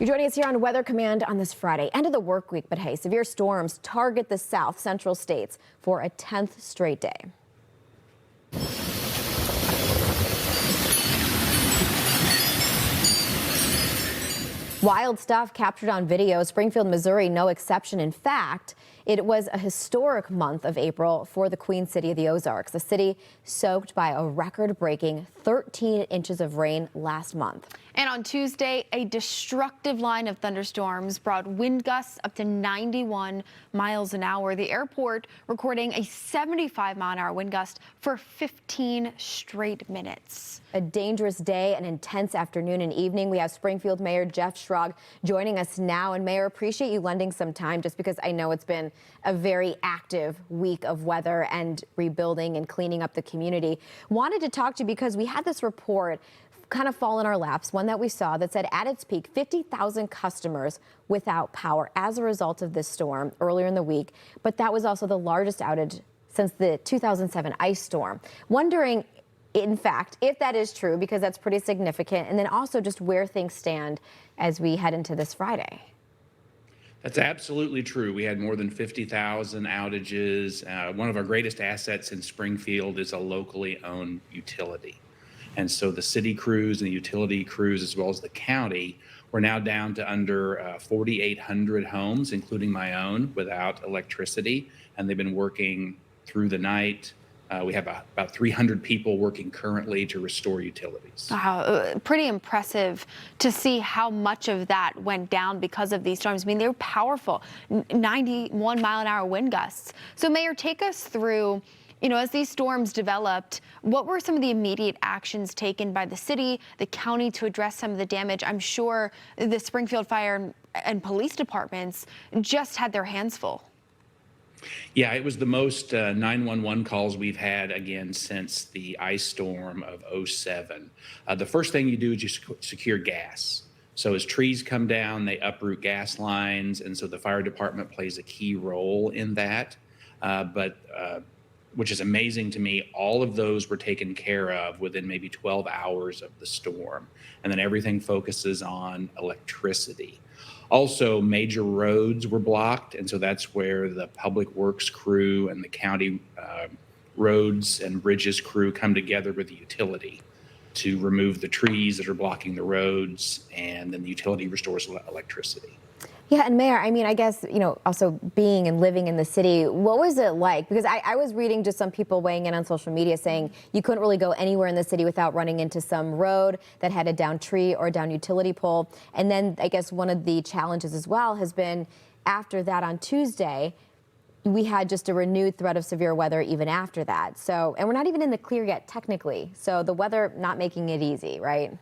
You're joining us here on Weather Command on this Friday, end of the work week. But hey, severe storms target the south central states for a 10th straight day. Wild stuff captured on video. Springfield, Missouri, no exception. In fact, it was a historic month of April for the Queen City of the Ozarks. The city soaked by a record-breaking 13 inches of rain last month. And on Tuesday, a destructive line of thunderstorms brought wind gusts up to 91 miles an hour. The airport recording a 75-mile-an-hour wind gust for 15 straight minutes. A dangerous day, an intense afternoon and evening. We have Springfield Mayor Jeff Schrag joining us now. And Mayor, appreciate you lending some time, just because I know it's been a very active week of weather and rebuilding and cleaning up the community. Wanted to talk to you because we had this report kind of fall in our laps, one that we saw that said at its peak 50,000 customers without power as a result of this storm earlier in the week. But that was also the largest outage since the 2007 ice storm. Wondering, in fact, if that is true, because that's pretty significant, and then also just where things stand as we head into this Friday. That's absolutely true. We had more than 50,000 outages. One of our greatest assets in Springfield is a locally owned utility. And so the city crews and the utility crews, as well as the county, we're now down to under 4,800 homes, including my own, without electricity. And they've been working through the night. We have about 300 people working currently to restore utilities. Wow, pretty impressive to see how much of that went down because of these storms. I mean, they're powerful, 91-mile-an-hour wind gusts. So, Mayor, take us through, as these storms developed, what were some of the immediate actions taken by the city, the county to address some of the damage? I'm sure the Springfield Fire and police departments just had their hands full. Yeah, it was the most 911 calls we've had again since the ice storm of '07. The first thing you do is you secure gas. So as trees come down, they uproot gas lines, and so the fire department plays a key role in that. Which is amazing to me, all of those were taken care of within maybe 12 hours of the storm. And then everything focuses on electricity. Also, major roads were blocked, and so that's where the public works crew and the county roads and bridges crew come together with the utility to remove the trees that are blocking the roads, and then the utility restores electricity. Yeah, and Mayor, I mean, I guess, also being and living in the city, what was it like? Because I was reading just some people weighing in on social media saying you couldn't really go anywhere in the city without running into some road that had a downed tree or a downed utility pole. And then I guess one of the challenges as well has been after that on Tuesday, we had just a renewed threat of severe weather even after that. So, and we're not even in the clear yet technically. So the weather not making it easy, right?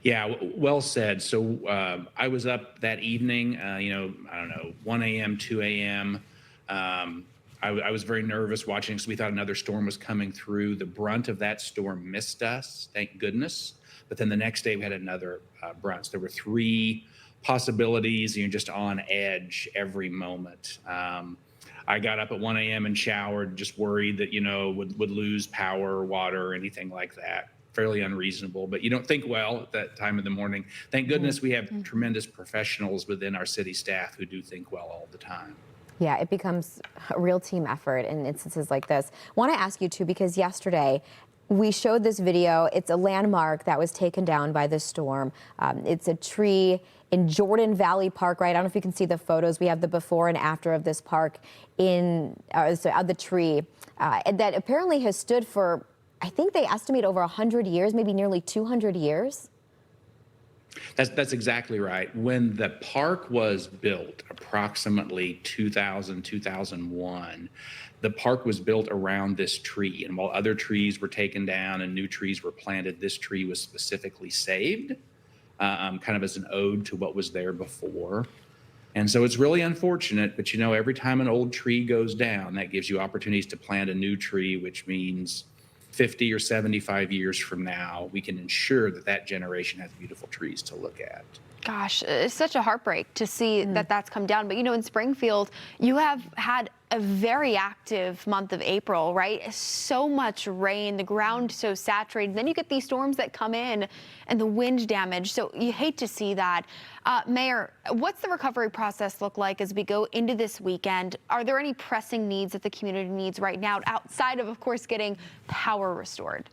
Yeah, well said. So I was up that evening, I don't know, 1 a.m., 2 a.m. I was very nervous watching because we thought another storm was coming through. The brunt of that storm missed us, thank goodness. But then the next day we had another brunt. So there were 3 possibilities, just on edge every moment. I got up at 1 a.m. and showered, just worried that, would lose power or water or anything like that. Fairly unreasonable, but you don't think well at that time of the morning. Thank goodness we have tremendous professionals within our city staff who do think well all the time. Yeah, it becomes a real team effort in instances like this. I want to ask you too, because yesterday we showed this video. It's a landmark that was taken down by this storm. It's a tree in Jordan Valley Park, right? I don't know if you can see the photos. We have the before and after of this park of the tree that apparently has stood for, I think they estimate over 100 years, maybe nearly 200 years. That's exactly right. When the park was built, approximately 2001, the park was built around this tree. And while other trees were taken down and new trees were planted, this tree was specifically saved, kind of as an ode to what was there before. And so it's really unfortunate, but every time an old tree goes down, that gives you opportunities to plant a new tree, which means 50 or 75 years from now, we can ensure that that generation has beautiful trees to look at. Gosh, it's such a heartbreak to see that that's come down. But in Springfield, you have had a very active month of April, right? So much rain, the ground so saturated. Then you get these storms that come in and the wind damage. So you hate to see that. Mayor, what's the recovery process look like as we go into this weekend? Are there any pressing needs that the community needs right now outside of course, getting power restored?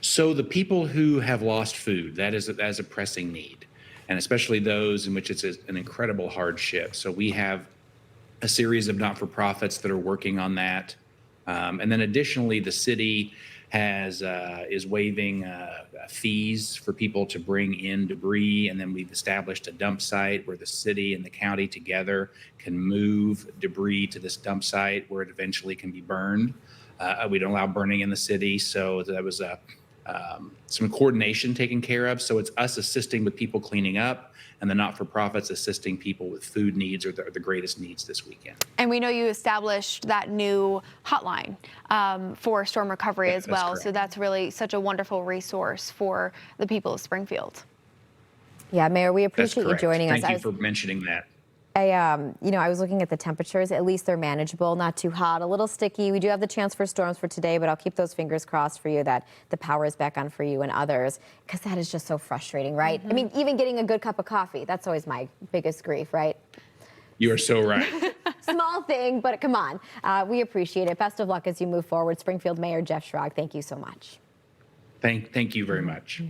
So the people who have lost food, that is a pressing need, and especially those in which it's an incredible hardship. So we have a series of not-for-profits that are working on that. And then additionally, the city is waiving fees for people to bring in debris. And then we've established a dump site where the city and the county together can move debris to this dump site where it eventually can be burned. We don't allow burning in the city. So that was some coordination taken care of. So it's us assisting with people cleaning up, and the not-for-profits assisting people with food needs are the greatest needs this weekend. And we know you established that new hotline for storm recovery as well. Correct. So that's really such a wonderful resource for the people of Springfield. Yeah, Mayor, we That's appreciate you correct. joining us. Thank you for mentioning that. I was looking at the temperatures. At least they're manageable, not too hot, a little sticky. We do have the chance for storms for today, but I'll keep those fingers crossed for you that the power is back on for you and others, because that is just so frustrating, right? I mean, even getting a good cup of coffee, that's always my biggest grief, right? You are so right. Small thing, but come on. We appreciate it. Best of luck as you move forward. Springfield Mayor Jeff Schrag, thank you so much. Thank you very much.